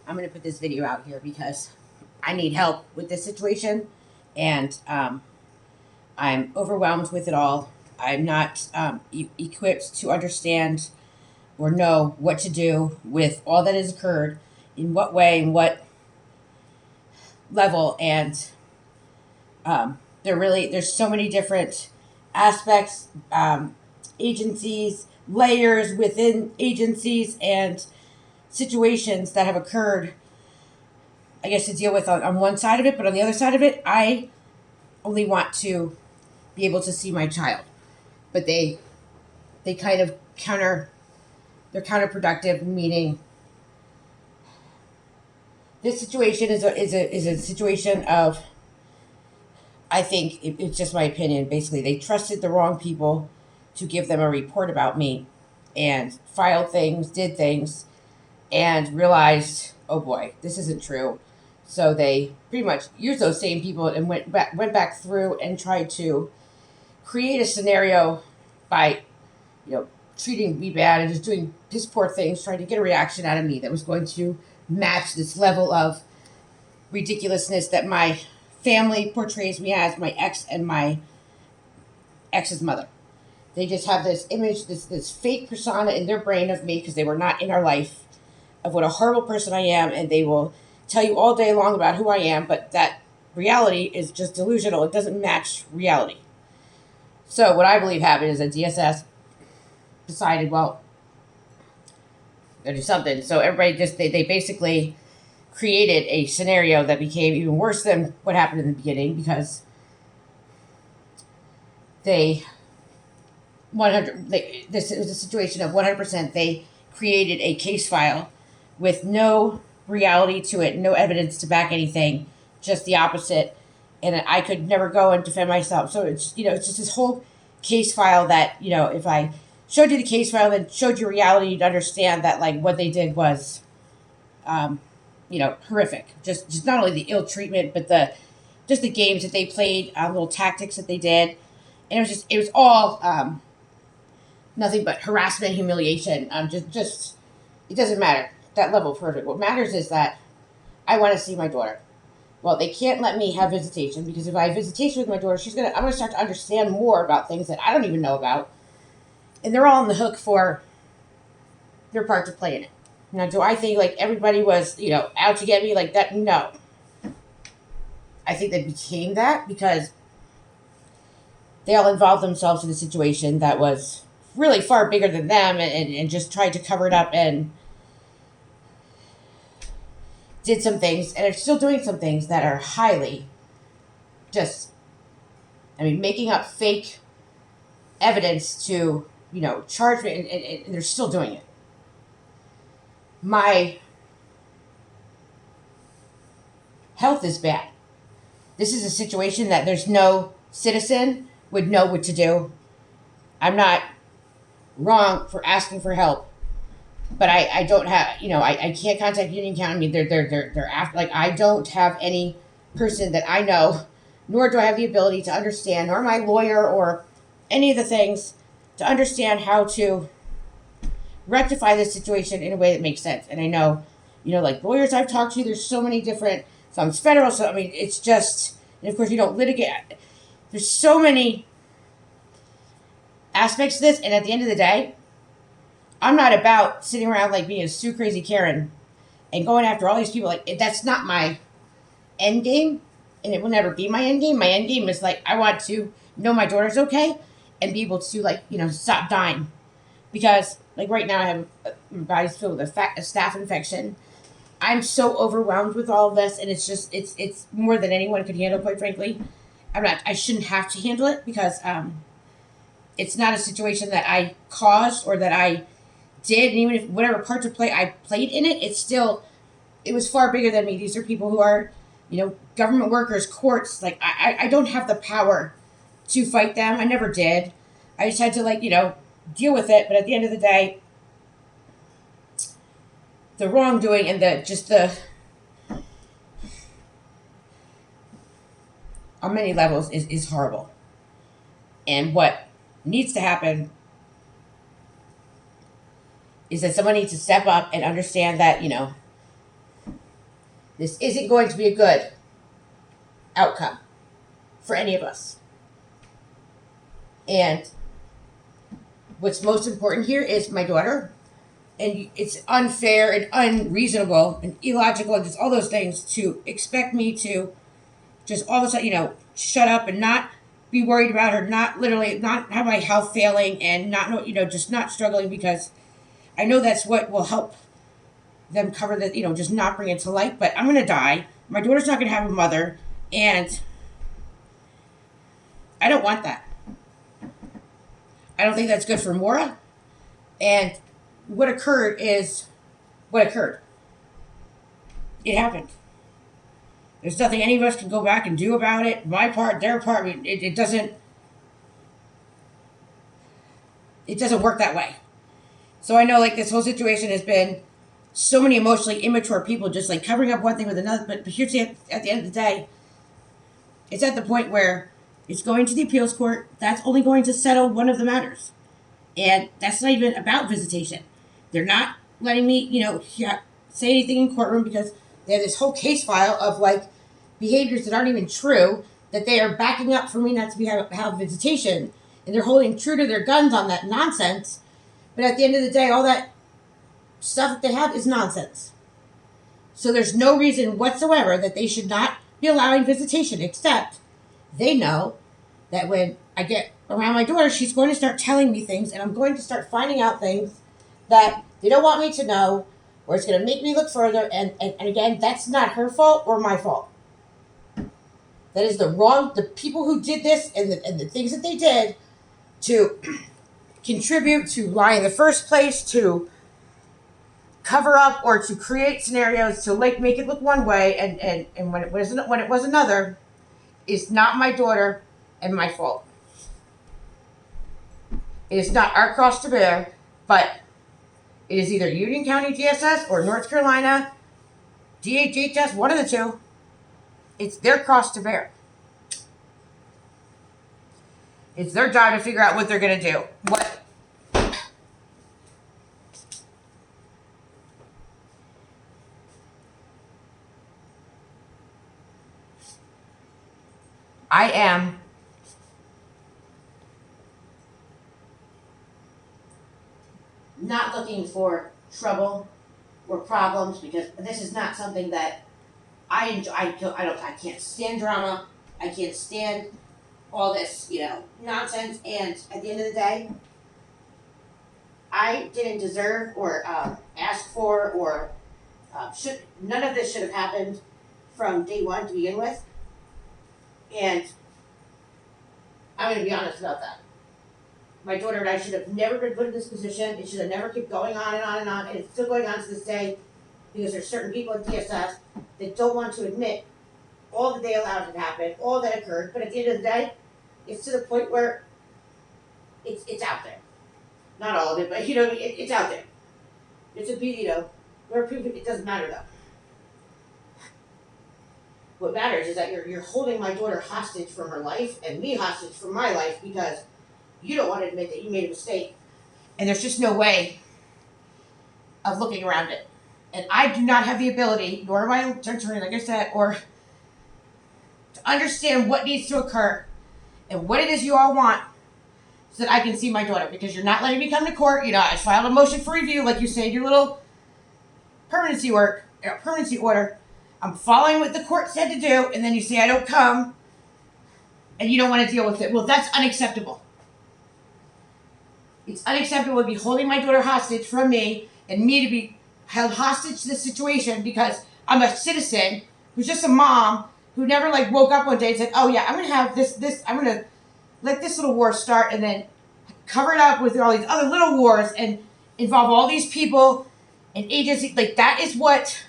I'm going to put this video out here because I need help with this situation, and I'm overwhelmed with it all. I'm not equipped to understand or know what to do with all that has occurred, in what way, in what level, and there's so many different aspects, agencies, layers within agencies, and situations that have occurred, I guess, to deal with on one side of it. But on the other side of it, I only want to be able to see my child. But they kind of they're counterproductive, meaning this situation is a situation of, I think it's just my opinion. Basically, they trusted the wrong people to give them a report about me, and filed things, did things, and realized, oh boy, this isn't true. So they pretty much used those same people and went back through and tried to create a scenario by, treating me bad and just doing piss poor things, trying to get a reaction out of me that was going to match this level of ridiculousness that my family portrays me as, my ex and my ex's mother. They just have this image, this fake persona in their brain of me, because they were not in our life, of what a horrible person I am, and they will tell you all day long about who I am, but that reality is just delusional. It doesn't match reality. So what I believe happened is that DSS decided, well, they'll do something. So everybody they basically created a scenario that became even worse than what happened in the beginning, because this is a situation of 100%. They created a case file with no reality to it, no evidence to back anything, just the opposite. And I could never go and defend myself. So it's just this whole case file that, if I showed you the case file and showed you reality, you'd understand that, like, what they did was, horrific. Just not only the ill treatment, but the games that they played, little tactics that they did. And it was all nothing but harassment, humiliation. Just it doesn't matter. That level of perfect. What matters is that I want to see my daughter. Well, they can't let me have visitation, because if I have visitation with my daughter, I'm gonna start to understand more about things that I don't even know about, and they're all on the hook for their part to play in it. Now, do I think like everybody was out to get me like that? No. I think they became that because they all involved themselves in a situation that was really far bigger than them, and just tried to cover it up, and did some things, and are still doing some things that are highly making up fake evidence to, charge me, and they're still doing it. My health is bad. This is a situation that there's no citizen would know what to do. I'm not wrong for asking for help, but I don't have, I can't contact Union County. I mean, they're after, like, I don't have any person that I know, nor do I have the ability to understand, nor my lawyer or any of the things to understand how to rectify this situation in a way that makes sense. And I know, like lawyers I've talked to, there's so many different, some's federal, so I mean, it's just, and of course you don't litigate. There's so many aspects to this, and at the end of the day, I'm not about sitting around like being a Sue Crazy Karen and going after all these people. Like, that's not my end game, and it will never be my end game. My end game is like, I want to know my daughter's okay and be able to stop dying, because like right now I have my body's filled with a staph infection. I'm so overwhelmed with all of this, and it's more than anyone could handle. Quite frankly, I shouldn't have to handle it, because it's not a situation that I caused or that I did, and even if whatever part to play I played in it, it was far bigger than me. These are people who are, government workers, courts. Like, I don't have the power to fight them. I never did. I just had to deal with it. But at the end of the day, the wrongdoing and the on many levels is horrible. And what needs to happen is that someone needs to step up and understand that, This isn't going to be a good outcome for any of us. And what's most important here is my daughter. And it's unfair and unreasonable and illogical and just all those things to expect me to just all of a sudden, shut up and not be worried about her, not literally, not have my health failing and not know, just not struggling, because I know that's what will help them cover the, just not bring it to light. But I'm going to die. My daughter's not going to have a mother. And I don't want that. I don't think that's good for Maura. And what occurred is what occurred. It happened. There's nothing any of us can go back and do about it. My part, their part, it doesn't work that way. So I know like this whole situation has been so many emotionally immature people just like covering up one thing with another. But here's at the end of the day, it's at the point where it's going to the appeals court. That's only going to settle one of the matters. And that's not even about visitation. They're not letting me, say anything in courtroom because they have this whole case file of like behaviors that aren't even true, that they are backing up for me not to have visitation. And they're holding true to their guns on that nonsense. But at the end of the day, all that stuff that they have is nonsense. So there's no reason whatsoever that they should not be allowing visitation, except they know that when I get around my daughter, she's going to start telling me things, and I'm going to start finding out things that they don't want me to know, or it's going to make me look further. And again, that's not her fault or my fault. That is the people who did this and the things that they did to contribute to lie in the first place, to cover up or to create scenarios to like make it look one way and when it was another, is not my daughter and my fault. It is not our cross to bear, but it is either Union County DSS or North Carolina DHHS, one of the two. It's their cross to bear. It's their job to figure out what they're going to do. I am not looking for trouble or problems, because this is not something that I enjoy. I can't stand drama. I can't stand all this, nonsense. And at the end of the day, I didn't deserve or ask for or none of this should have happened from day one to begin with. And I'm going to be honest about that. My daughter and I should have never been put in this position. It should have never kept going on and on and on. And it's still going on to this day, because there's certain people in DSS that don't want to admit all that they allowed to happen, all that occurred. But at the end of the day, it's to the point where it's out there. Not all of it, but it's out there. It's where people, it doesn't matter though. What matters is that you're holding my daughter hostage from her life and me hostage from my life, because you don't want to admit that you made a mistake. And there's just no way of looking around it. And I do not have the ability, nor my attorney, like I said, or to understand what needs to occur and what it is you all want so that I can see my daughter. Because you're not letting me come to court. I filed a motion for review, like you say in your little permanency order. I'm following what the court said to do, and then you say I don't come, and you don't want to deal with it. Well, that's unacceptable. It's unacceptable to be holding my daughter hostage from me, and me to be held hostage to this situation because I'm a citizen who's just a mom who never woke up one day and said, oh yeah, I'm going to have this, I'm going to let this little war start, and then cover it up with all these other little wars and involve all these people and agencies. That is what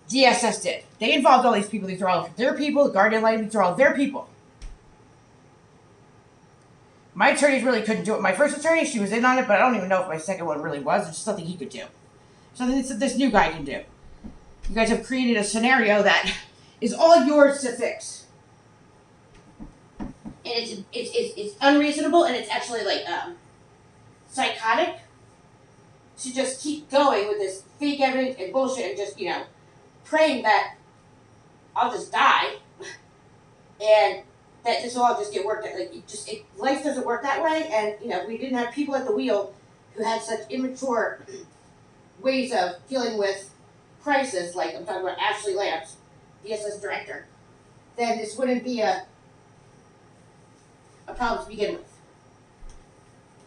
DSS did. They involved all these people. These are all their people. The Guardian Light, these are all their people. My attorneys really couldn't do it. My first attorney, she was in on it, but I don't even know if my second one really was. It's just something he could do. Something that this new guy can do. You guys have created a scenario that is all yours to fix. And it's unreasonable, and it's actually psychotic to just keep going with this fake evidence and bullshit and just, praying that I'll just die, and that this will all just get worked out. Like, life doesn't work that way, and we didn't have people at the wheel who had such immature ways of dealing with crisis, like I'm talking about Ashley Lance, DSS director, then this wouldn't be a problem to begin with.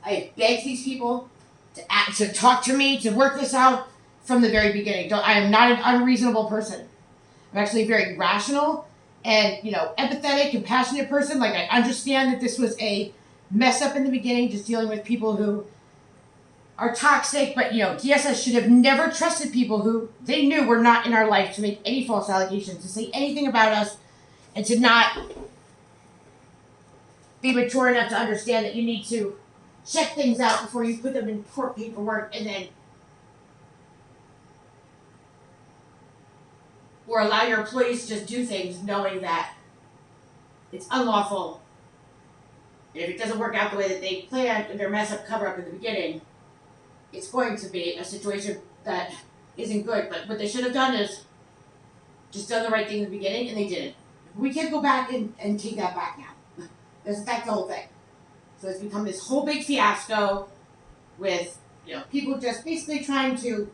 I begged these people to talk to me, to work this out from the very beginning. I am not an unreasonable person. I'm actually a very rational and, empathetic, compassionate person. Like, I understand that this was a mess up in the beginning, just dealing with people who are toxic, but, DSS should have never trusted people who they knew were not in our life to make any false allegations, to say anything about us, and to not be mature enough to understand that you need to check things out before you put them in court paperwork, and then or allow your employees to just do things knowing that it's unlawful. And if it doesn't work out the way that they planned in their mess up cover up in the beginning, it's going to be a situation that isn't good. But what they should have done is just done the right thing in the beginning, and they didn't. We can't go back and take that back now. That's the whole thing. So it's become this whole big fiasco with people just basically trying to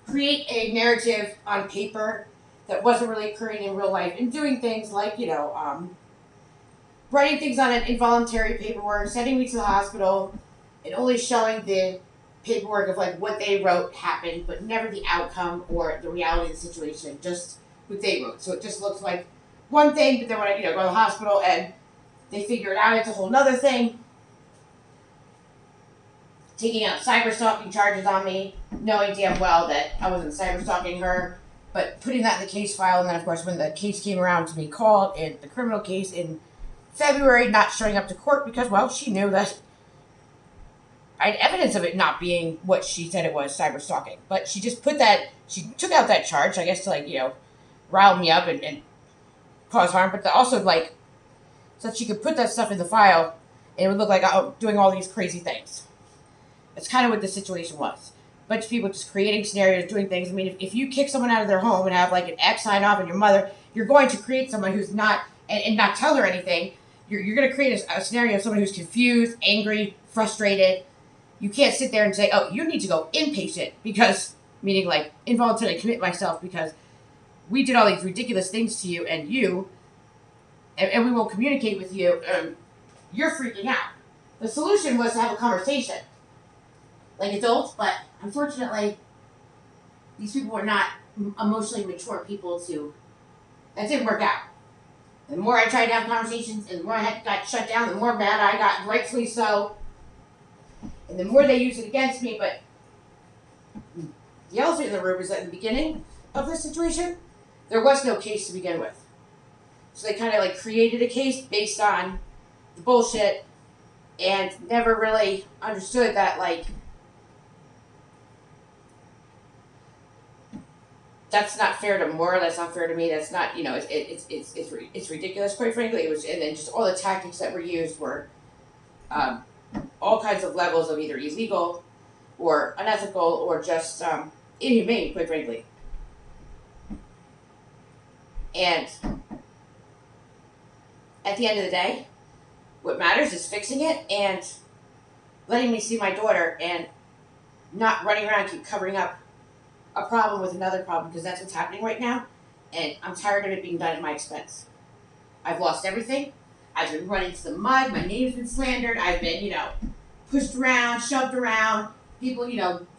create a narrative on paper that wasn't really occurring in real life, and doing things like writing things on an involuntary paperwork, sending me to the hospital, and only showing the paperwork of like what they wrote happened, but never the outcome or the reality of the situation, just what they wrote. So it just looks like one thing, but then when I go to the hospital and they figure it out, it's a whole nother thing. Taking out cyber stalking charges on me, knowing damn well that I wasn't cyber stalking her, but putting that in the case file. And then, of course, when the case came around to be called in the criminal case in February, not showing up to court because, well, she knew that I had evidence of it not being what she said it was, cyber stalking. But she just she took out that charge, I guess, to, rile me up and cause harm, but also, so that she could put that stuff in the file and it would look like I'm doing all these crazy things. That's kind of what the situation was. A bunch of people just creating scenarios, doing things. I mean, if you kick someone out of their home and have an ex sign off on your mother, you're going to create someone who's not, and not tell her anything. You're going to create a scenario of someone who's confused, angry, frustrated. You can't sit there and say, oh, you need to go inpatient because, meaning involuntarily commit myself because we did all these ridiculous things to you and we won't communicate with you. You're freaking out. The solution was to have a conversation. Like adults, but unfortunately, these people were not emotionally mature people that didn't work out. The more I tried to have conversations, and the more I got shut down, the more mad I got, rightfully so. And the more they used it against me, but the elephant in the room is that in the beginning of this situation, there was no case to begin with. So they kind of created a case based on the bullshit and never really understood that that's not fair to Maura. That's not fair to me. That's not, it's ridiculous, quite frankly. It was, and then just all the tactics that were used were all kinds of levels of either illegal or unethical or just inhumane, quite frankly. And at the end of the day, what matters is fixing it and letting me see my daughter and not running around keep covering up a problem with another problem, because that's what's happening right now, and I'm tired of it being done at my expense. I've lost everything. I've been running to the mud. My name's been slandered. I've been, pushed around, shoved around. People,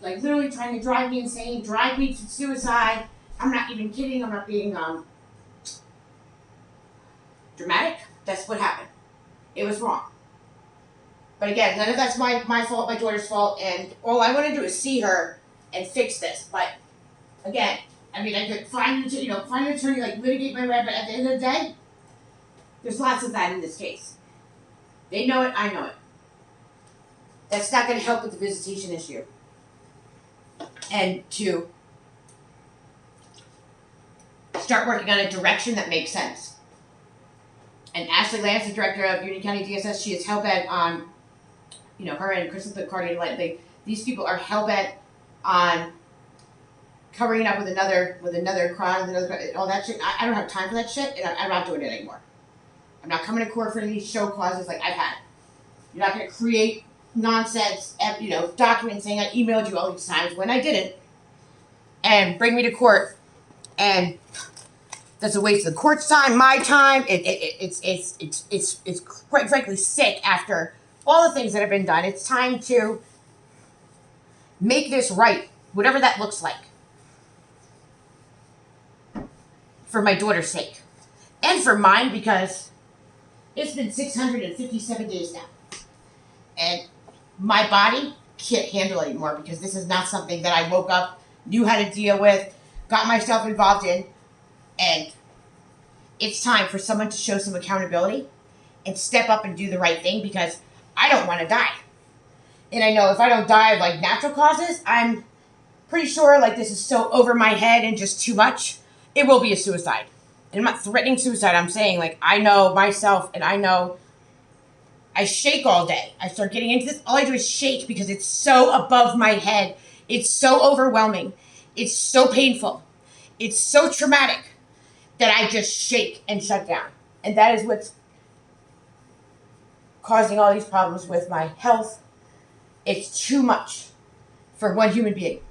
literally trying to drive me insane, drive me to suicide. I'm not even kidding. I'm not being dramatic. That's what happened. It was wrong. But again, none of that's my fault, my daughter's fault, and all I want to do is see her and fix this. But again, I could find an attorney, litigate my right, but at the end of the day, there's lots of that in this case. They know it, I know it. That's not going to help with the visitation issue. And to start working on a direction that makes sense. And Ashley Lance, the director of Union County DSS, she is hell-bent on, her and Crystal Picardi, these people are hell-bent on covering it up with another crime, all that shit. I don't have time for that shit, and I'm not doing it anymore. I'm not coming to court for any of these show causes like I've had. You're not going to create nonsense, documents saying I emailed you all these times when I didn't, and bring me to court, and that's a waste of the court's time, my time. It's quite frankly sick after all the things that have been done. It's time to make this right, whatever that looks like, for my daughter's sake, and for mine, because it's been 657 days now, and my body can't handle it anymore, because this is not something that I woke up, knew how to deal with, got myself involved in, and it's time for someone to show some accountability and step up and do the right thing, because I don't want to die. And I know if I don't die of like natural causes, I'm pretty sure like this is so over my head and just too much, it will be a suicide. And I'm not threatening suicide. I'm saying like I know myself, and I know I shake all day. I start getting into this. All I do is shake because it's so above my head. It's so overwhelming. It's so painful. It's so traumatic that I just shake and shut down. And that is what's causing all these problems with my health. It's too much for one human being.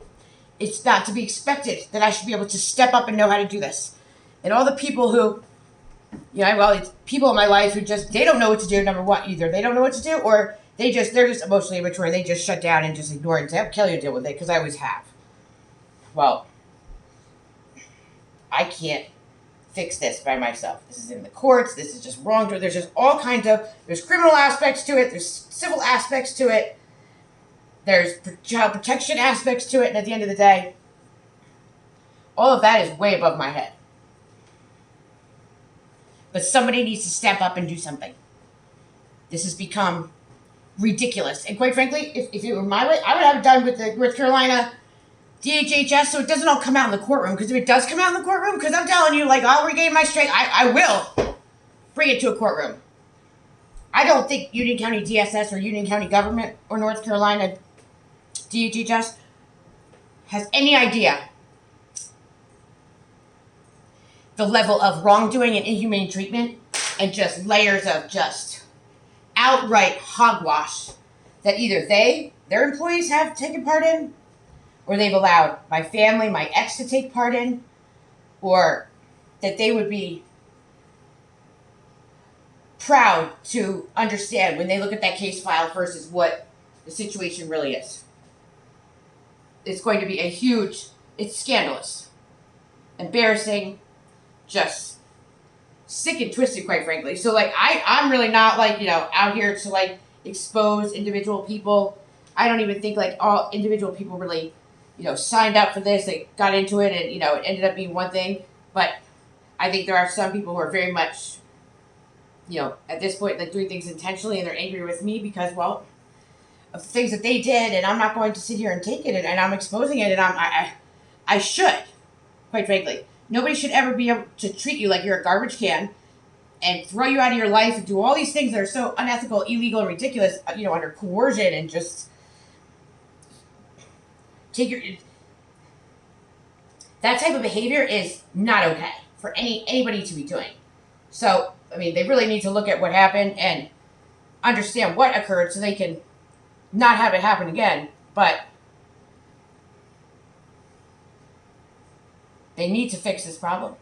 It's not to be expected that I should be able to step up and know how to do this. And all the people who, it's people in my life who they don't know what to do, number one. Either they don't know what to do, or they're just emotionally immature and they just shut down and just ignore it and say, I'll kill you, deal with it, because I always have. Well, I can't fix this by myself. This is in the courts. This is just wrongdoing. There's just all kinds of, there's criminal aspects to it. There's civil aspects to it. There's child protection aspects to it. And at the end of the day, all of that is way above my head. But somebody needs to step up and do something. This has become ridiculous. And quite frankly, if it were my way, I would have it done with the North Carolina DHHS, so it doesn't all come out in the courtroom. Because if it does come out in the courtroom, because I'm telling you, like, I'll regain my strength. I will bring it to a courtroom. I don't think Union County DSS or Union County government or North Carolina DHHS has any idea the level of wrongdoing and inhumane treatment and just layers of just outright hogwash that either their employees have taken part in, or they've allowed my family, my ex to take part in, or that they would be proud to understand when they look at that case file versus what the situation really is. It's going to be it's scandalous, embarrassing, just sick and twisted, quite frankly. So, like, I'm really not, like, out here to, like, expose individual people. I don't even think, like, all individual people really, signed up for this. They got into it and, it ended up being one thing. But I think there are some people who are very much, at this point, like, doing things intentionally, and they're angry with me because, well, of the things that they did, and I'm not going to sit here and take it, and I'm exposing it, and I should, quite frankly. Nobody should ever be able to treat you like you're a garbage can and throw you out of your life and do all these things that are so unethical, illegal, and ridiculous, under coercion, and just that type of behavior is not okay for anybody to be doing. So, I mean, they really need to look at what happened and understand what occurred so they can not have it happen again. But they need to fix this problem.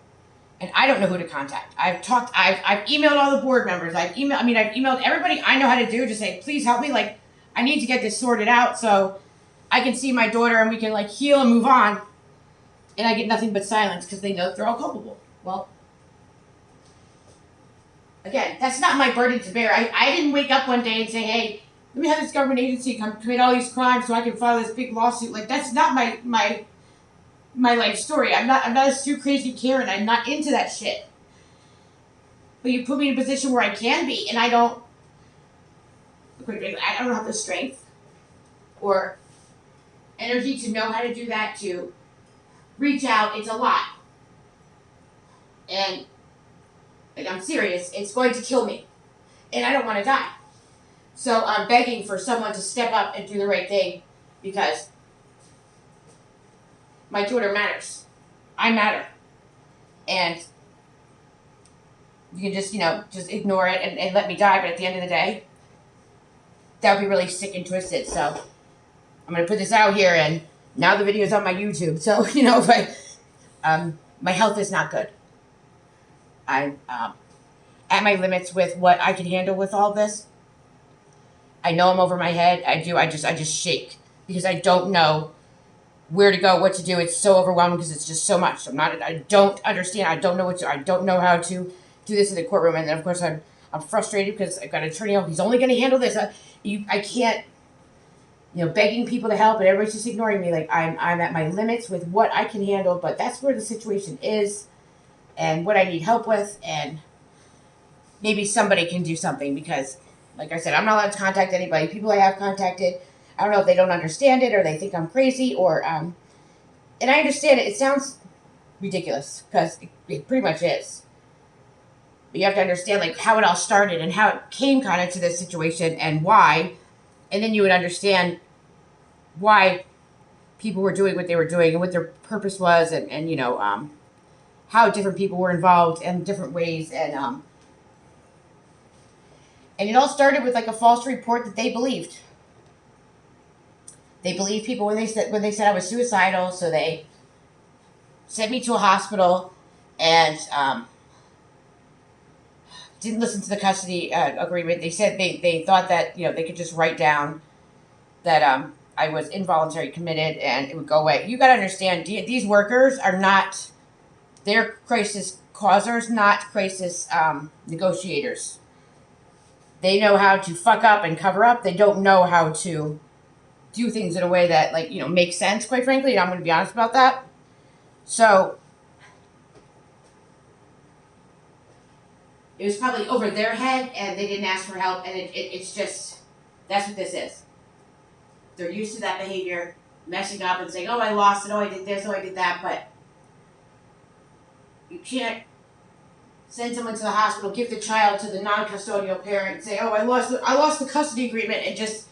And I don't know who to contact. I've emailed all the board members. I've emailed everybody I know how to do to say, please help me. Like, I need to get this sorted out so I can see my daughter and we can, like, heal and move on. And I get nothing but silence because they know they're all culpable. Well, again, that's not my burden to bear. I didn't wake up one day and say, hey, let me have this government agency come commit all these crimes so I can file this big lawsuit. Like, that's not my life story. I'm not a Stu Crazy Karen. I'm not into that shit. But you put me in a position where I can be, and I don't have the strength or energy to know how to do that, to reach out. It's a lot. And, like, I'm serious. It's going to kill me. And I don't want to die. So I'm begging for someone to step up and do the right thing, because my daughter matters. I matter. And you can just, just ignore it and let me die. But at the end of the day, that would be really sick and twisted. So I'm going to put this out here, and now the video is on my YouTube. So, but my health is not good. I'm at my limits with what I can handle with all this. I know I'm over my head. I do. I just shake because I don't know where to go, what to do. It's so overwhelming because it's just so much. I don't understand. I don't know how to do this in the courtroom. And then of course I'm frustrated because I've got an attorney. He's only going to handle this. I can't, begging people to help, and everybody's just ignoring me. Like I'm at my limits with what I can handle, but that's where the situation is and what I need help with. And maybe somebody can do something because, like I said, I'm not allowed to contact anybody. People I have contacted, I don't know if they don't understand it or they think I'm crazy or, and I understand it. It sounds ridiculous because it pretty much is. But you have to understand like how it all started and how it came kind of to this situation and why. And then you would understand why people were doing what they were doing and what their purpose was and how different people were involved in different ways. And it all started with like a false report that they believed. They believed people when they said I was suicidal, so they sent me to a hospital and didn't listen to the custody agreement. They said they thought that they could just write down that I was involuntary committed and it would go away. You got to understand, these workers are not, they're crisis causers, not crisis negotiators. They know how to fuck up and cover up. They don't know how to do things in a way that makes sense, quite frankly. And I'm going to be honest about that. So it was probably over their head and they didn't ask for help. And it's just, that's what this is. They're used to that behavior, messing up and saying, oh, I lost it. Oh, I did this. Oh, I did that. But you can't send someone to the hospital, give the child to the non-custodial parent, say, oh, I lost the custody agreement, and just,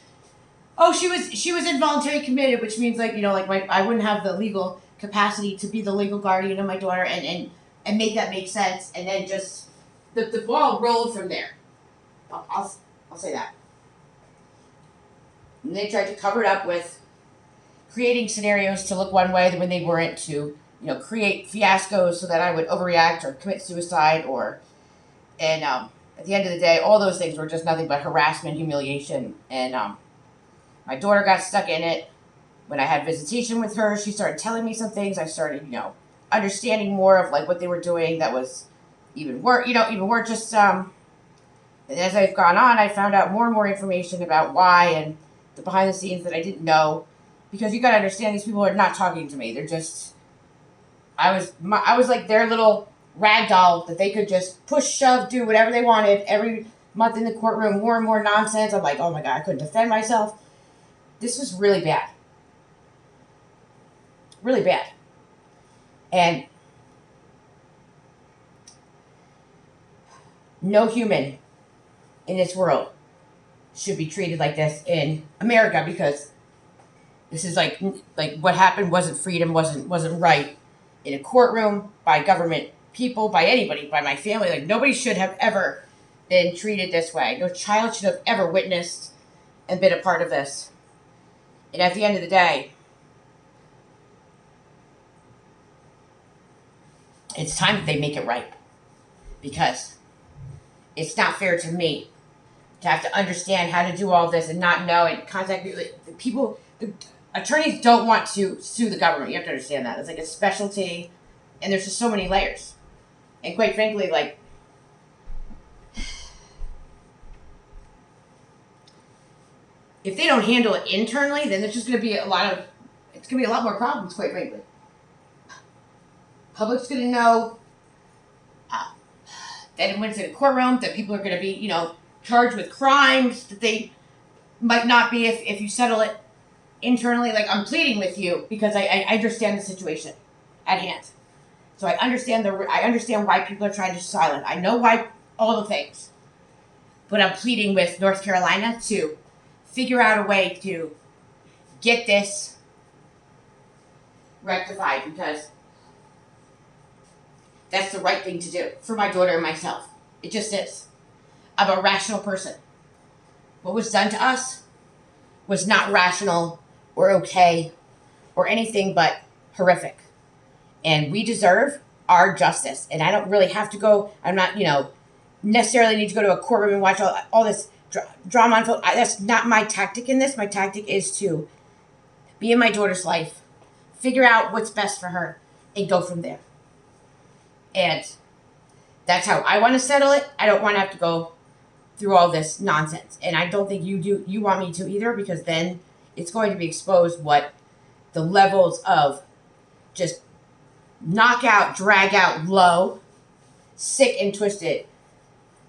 oh, she was involuntary committed, which means I wouldn't have the legal capacity to be the legal guardian of my daughter and make that make sense, and then just the ball rolled from there. I'll say that. And they tried to cover it up with creating scenarios to look one way when they weren't, to create fiascos so that I would overreact or commit suicide and at the end of the day, all those things were just nothing but harassment, humiliation, and my daughter got stuck in it. When I had visitation with her, she started telling me some things. I started, understanding more of like what they were doing that was even worse, just, and as I've gone on, I found out more and more information about why and the behind the scenes that I didn't know, because you got to understand, these people are not talking to me. They're just, I was like their little rag doll that they could just push, shove, do whatever they wanted. Every month in the courtroom, more and more nonsense. I'm like, oh my God, I couldn't defend myself. This was really bad. Really bad. And no human in this world should be treated like this in America, because this is like what happened wasn't freedom, wasn't right in a courtroom, by government people, by anybody, by my family. Like nobody should have ever been treated this way. No child should have ever witnessed and been a part of this. And at the end of the day, it's time that they make it right, because it's not fair to me to have to understand how to do all this and not know and contact people. The attorneys don't want to sue the government. You have to understand that. It's like a specialty, and there's just so many layers. And quite frankly, like, if they don't handle it internally, then there's just going to be it's going to be a lot more problems, quite frankly. Public's going to know that when it's in a courtroom, that people are going to be, charged with crimes that they might not be if you settle it internally. Like, I'm pleading with you because I understand the situation at hand. So I understand why people are trying to silence. I know why, all the things. But I'm pleading with North Carolina to figure out a way to get this rectified, because that's the right thing to do for my daughter and myself. It just is. I'm a rational person. What was done to us was not rational or okay or anything but horrific. And we deserve our justice. And I don't really have to go, I'm not, necessarily need to go to a courtroom and watch all this drama unfold. That's not my tactic in this. My tactic is to be in my daughter's life, figure out what's best for her, and go from there. And that's how I want to settle it. I don't want to have to go through all this nonsense. And I don't think you want me to either, because then it's going to be exposed what the levels of just knockout, drag out, low, sick and twisted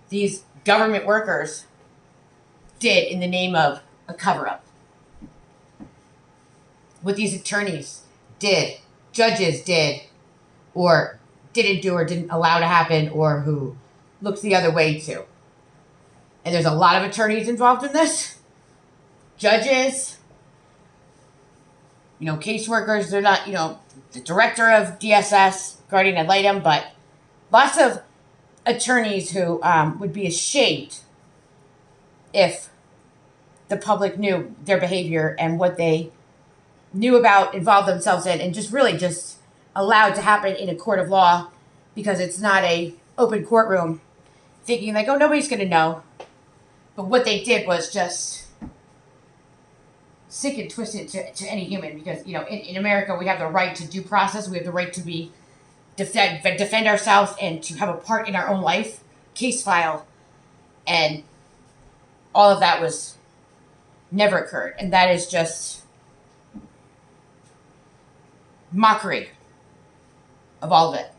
these government workers did in the name of a cover-up. What these attorneys did, judges did, or didn't do, or didn't allow to happen, or who looks the other way too. And there's a lot of attorneys involved in this. Judges, caseworkers, they're not, the director of DSS, guardian ad litem, but lots of attorneys who would be ashamed if the public knew their behavior and what they knew about, involved themselves in, and just really just allowed to happen in a court of law, because it's not a open courtroom, thinking like, oh, nobody's going to know. But what they did was just sick and twisted to any human, because, in America, we have the right to due process. We have the right to be defend ourselves and to have a part in our own life, case file. And all of that was never occurred. And that is just mockery of all of it.